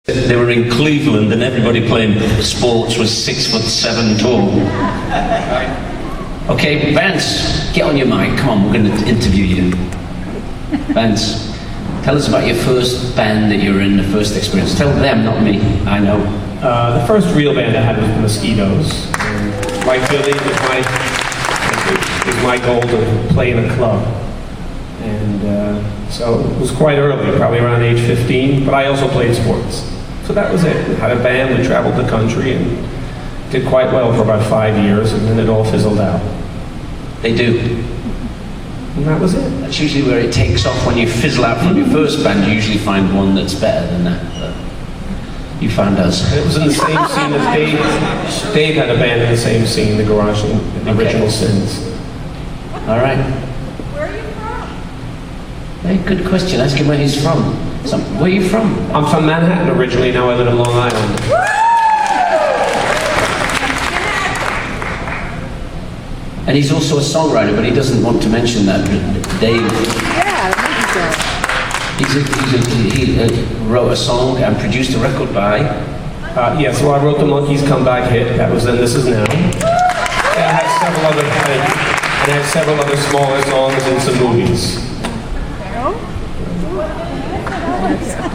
They were in Cleveland and everybody playing sports was 6'7" tall. Okay, Vance, get on your mic. Come on, we're going to interview you. Vance, tell us about your first band that you were in, the first experience. Tell them, not me. I know. The first real band I had was the Mosquitoes. Like Billy, it was my goal to play in a club. And so it was quite early, probably around age 15, but I also played sports. So that was it. We had a band, we traveled the country, and did quite well for about 5 years, and then it all fizzled out. They do. And that was it. That's usually where it takes off. When you fizzle out from your first band, you usually find one that's better than that. But you found us. It was in the same scene as Dave. Dave had a band in the same scene, the Garage and the Original Sins. All right. Where are you from? Very good question. Ask him where he's from. Where are you from? I'm from Manhattan originally, now I live in Long Island. And he's also a songwriter, but he doesn't want to mention that. Dave. Yeah, He wrote a song and produced a record by. Yes, well, I wrote the Monkeys Comeback hit. That was then, This Is Now. And I have several other smaller songs and some movies.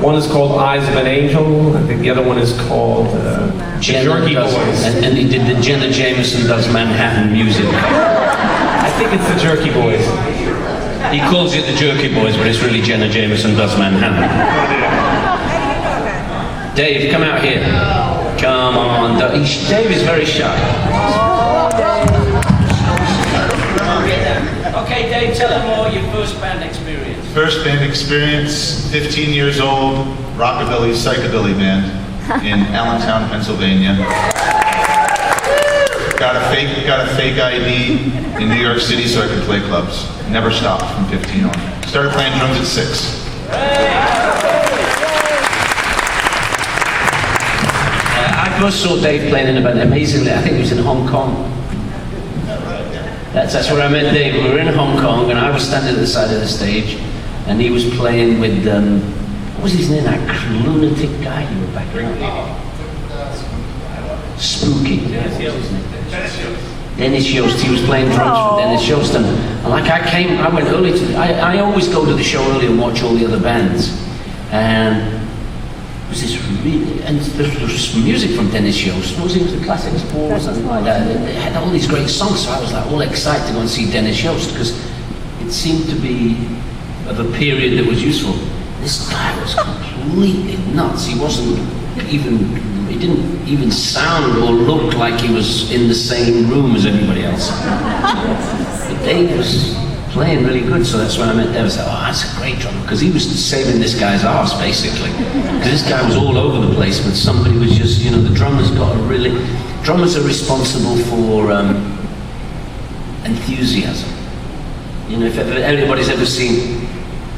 One is called Eyes of an Angel. I think the other one is called The Jerky Boys. And he did the Jenna Jameson Does Manhattan music. I think it's The Jerky Boys. He calls it the Jerky Boys, but it's really Jenna Jameson Does Manhattan. Dave, come out here. Come on. Dave is very shy. Okay, Dave, tell him more your first band experience. First band experience, 15 years old, rockabilly, psychobilly band in Allentown, Pennsylvania. Got a fake ID in New York City so I could play clubs. Never stopped from 15 on. Started playing drums at 6. I first saw Dave playing in a band, amazingly, I think he was in Hong Kong. That's where I met Dave. We were in Hong Kong and I was standing at the side of the stage and he was playing with, what was his name, that lunatic guy you were back in? Spooky. Dennis Yost. He was playing drums with Dennis Yost. And like I went early I always go to the show early and watch all the other bands. And was this really, and there was music from Dennis Yost, was it the classics, Balls and like that. They had all these great songs, so I was like all excited to go and see Dennis Yost because it seemed to be of a period that was useful. This guy was completely nuts. He didn't even sound or look like he was in the same room as everybody else. But Dave was playing really good, so that's when I met Dave. I said, oh, that's a great drummer, because he was saving this guy's arse, basically. Because this guy was all over the place, but somebody was just, the drummers are responsible for enthusiasm. If anybody's ever seen,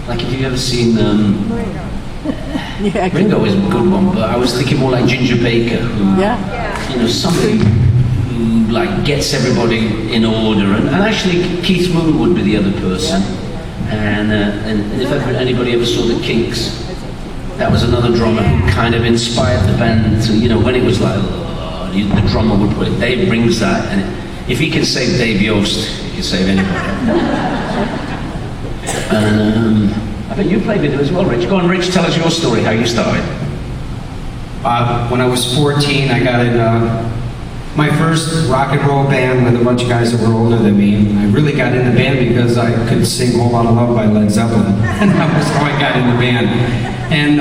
like if you've ever seen, Ringo is a good one, but I was thinking more like Ginger Baker, who, somebody who like gets everybody in order, and actually Keith Moon would be the other person, and if anybody ever saw the Kinks, that was another drummer who kind of inspired the band to, when it was like, the drummer would put it, Dave brings that, and if he can save Dave Yost, he can save anybody. And I bet you played with him as well, Rich. Go on, Rich, tell us your story, how you started. When I was 14, I got in my first rock and roll band with a bunch of guys that were older than me. I really got in the band because I could sing Whole Lotta Love by Led Zeppelin. And that was how I got in the band. And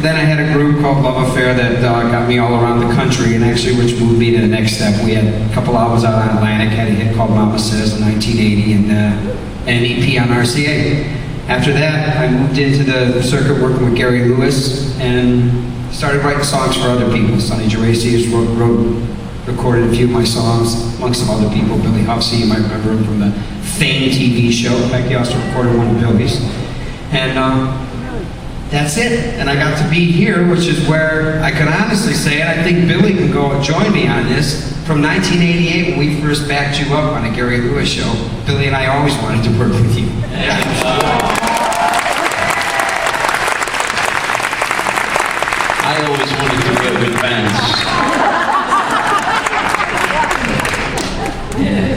then I had a group called Love Affair that got me all around the country, and actually which moved me to the next step. We had a couple albums out on Atlantic, had a hit called Mama Says in 1980, and an EP on RCA. After that, I moved into the circuit working with Gary Lewis and started writing songs for other people. Sonny Geracius recorded a few of my songs, amongst some other people. Billy Huffsey, you might remember him from the Fame TV show. In fact, he also recorded one of Billy's. And that's it. And I got to be here, which is where I can honestly say, and I think Billy can go join me on this, from 1988 when we first backed you up on a Gary Lewis show. Billy and I always wanted to work with you. I always wanted to work with bands. Yeah.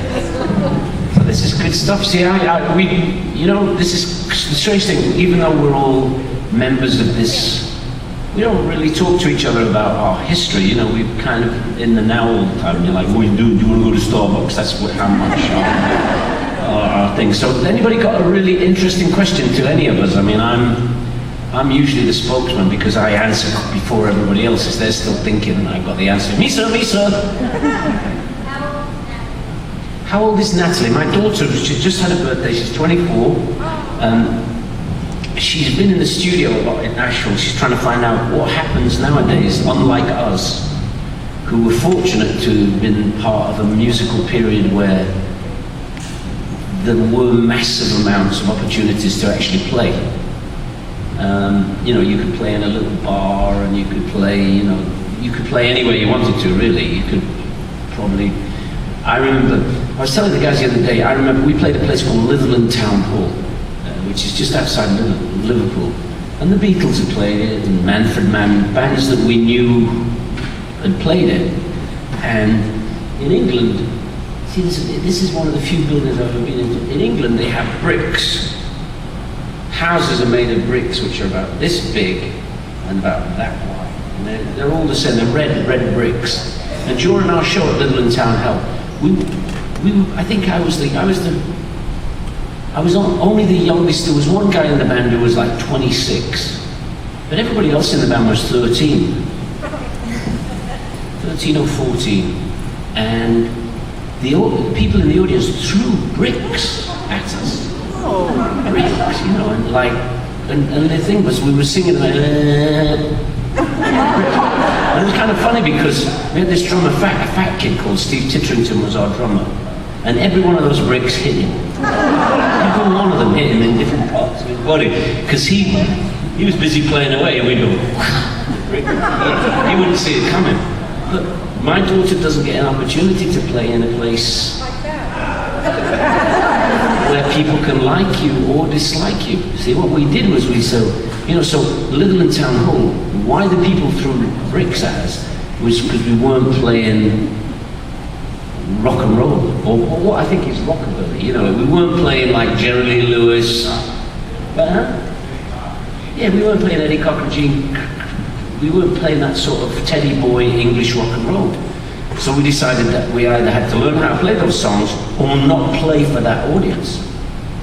So this is good stuff. See, this is the strange thing. Even though we're all members of this, we don't really talk to each other about our history. You know, we're kind of in the now all the time. You're like, what do you do? Do you want to go to Starbucks? That's how much our thing. So, anybody got a really interesting question to any of us? I mean, I'm usually the spokesman because I answer before everybody else is. They're still thinking, and I've got the answer. Me sir, me sir. How old is Natalie? My daughter, she just had a birthday. She's 24. She's been in the studio a lot in Nashville. She's trying to find out what happens nowadays, unlike us, who were fortunate to have been part of a musical period where there were massive amounts of opportunities to actually play. You could play in a little bar, and you could play, you could play anywhere you wanted to, really. You could probably... I remember, I was telling the guys the other day, I remember we played a place called Litherland Town Hall, which is just outside Liverpool. And the Beatles had played it, and Manfred Mann, bands that we knew had played it. And in England, see, this is one of the few buildings I've ever been in. In England, they have bricks. Houses are made of bricks, which are about this big and about that wide. And they're all the same, they're red bricks. And during our show at Litherland Town Hall, I was only the youngest. There was one guy in the band who was like 26, but everybody else in the band was 13 or 14. And the people in the audience threw bricks at us. Bricks, and the thing was, we were singing like, and it was kind of funny because we had this drummer, a fat kid called Steve Titterington was our drummer, and every one of those bricks hit him. Every one of them hit him in different parts of his body, because he was busy playing away, and we'd go, he wouldn't see it coming. But my daughter doesn't get an opportunity to play in a place where people can like you or dislike you. See, what we did was so Litherland Town Hall, why the people threw bricks at us was because we weren't playing rock and roll, or what I think is rockabilly. We weren't playing like Jerry Lee Lewis, we weren't playing Eddie Cochran, we weren't playing that sort of Teddy Boy English rock and roll. So we decided that we either had to learn how to play those songs or not play for that audience.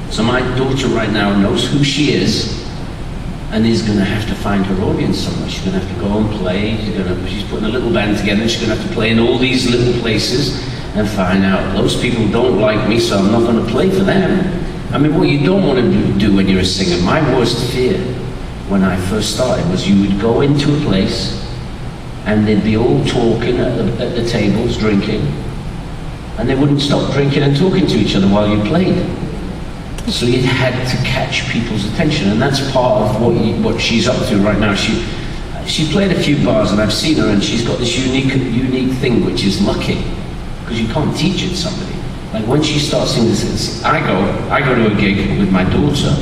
So my daughter right now knows who she is and is going to have to find her audience somewhere. She's going to have to go and play. She's putting a little band together, and she's going to have to play in all these little places and find out those people don't like me, so I'm not going to play for them. I mean, what you don't want to do when you're a singer, my worst fear when I first started was you would go into a place and they'd be all talking at the tables, drinking, and they wouldn't stop drinking and talking to each other while you played. So you had to catch people's attention, and that's part of what she's up to right now. She played a few bars, and I've seen her, and she's got this unique thing, which is lucky, because you can't teach it to somebody. Like when she starts singing this, I go to a gig with my daughter,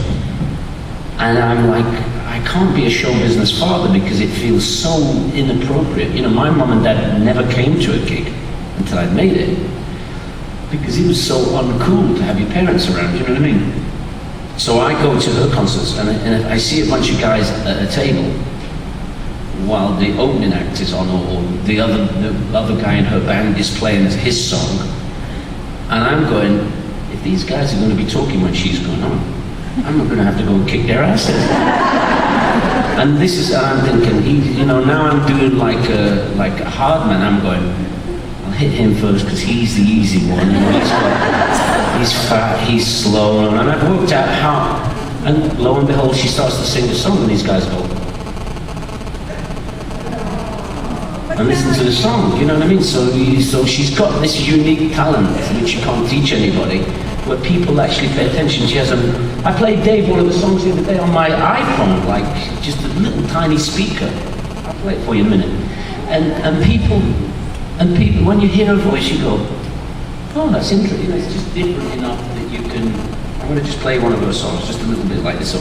and I'm like, I can't be a show business father because it feels so inappropriate. My mum and dad never came to a gig until I'd made it, because it was so uncool to have your parents around, you know what I mean? So I go to her concerts, and if I see a bunch of guys at a table while the opening act is on, or the other guy in her band is playing his song, and I'm going, if these guys are going to be talking when she's going on, I'm not going to have to go and kick their asses. And I'm thinking, now I'm doing like a hard man. I'm going, I'll hit him first because he's the easy one. He's fat, he's slow, and I've worked out how. And lo and behold, she starts to sing the song, and these guys go and listen to the song. You know what I mean? So she's got this unique talent which you can't teach anybody, where people actually pay attention. I played Dave one of the songs the other day on my iPhone, like just a little tiny speaker. I'll play it for you in a minute. And people, when you hear her voice, you go, oh, that's interesting. It's just different enough that you can. I'm going to just play one of her songs, just a little bit like this.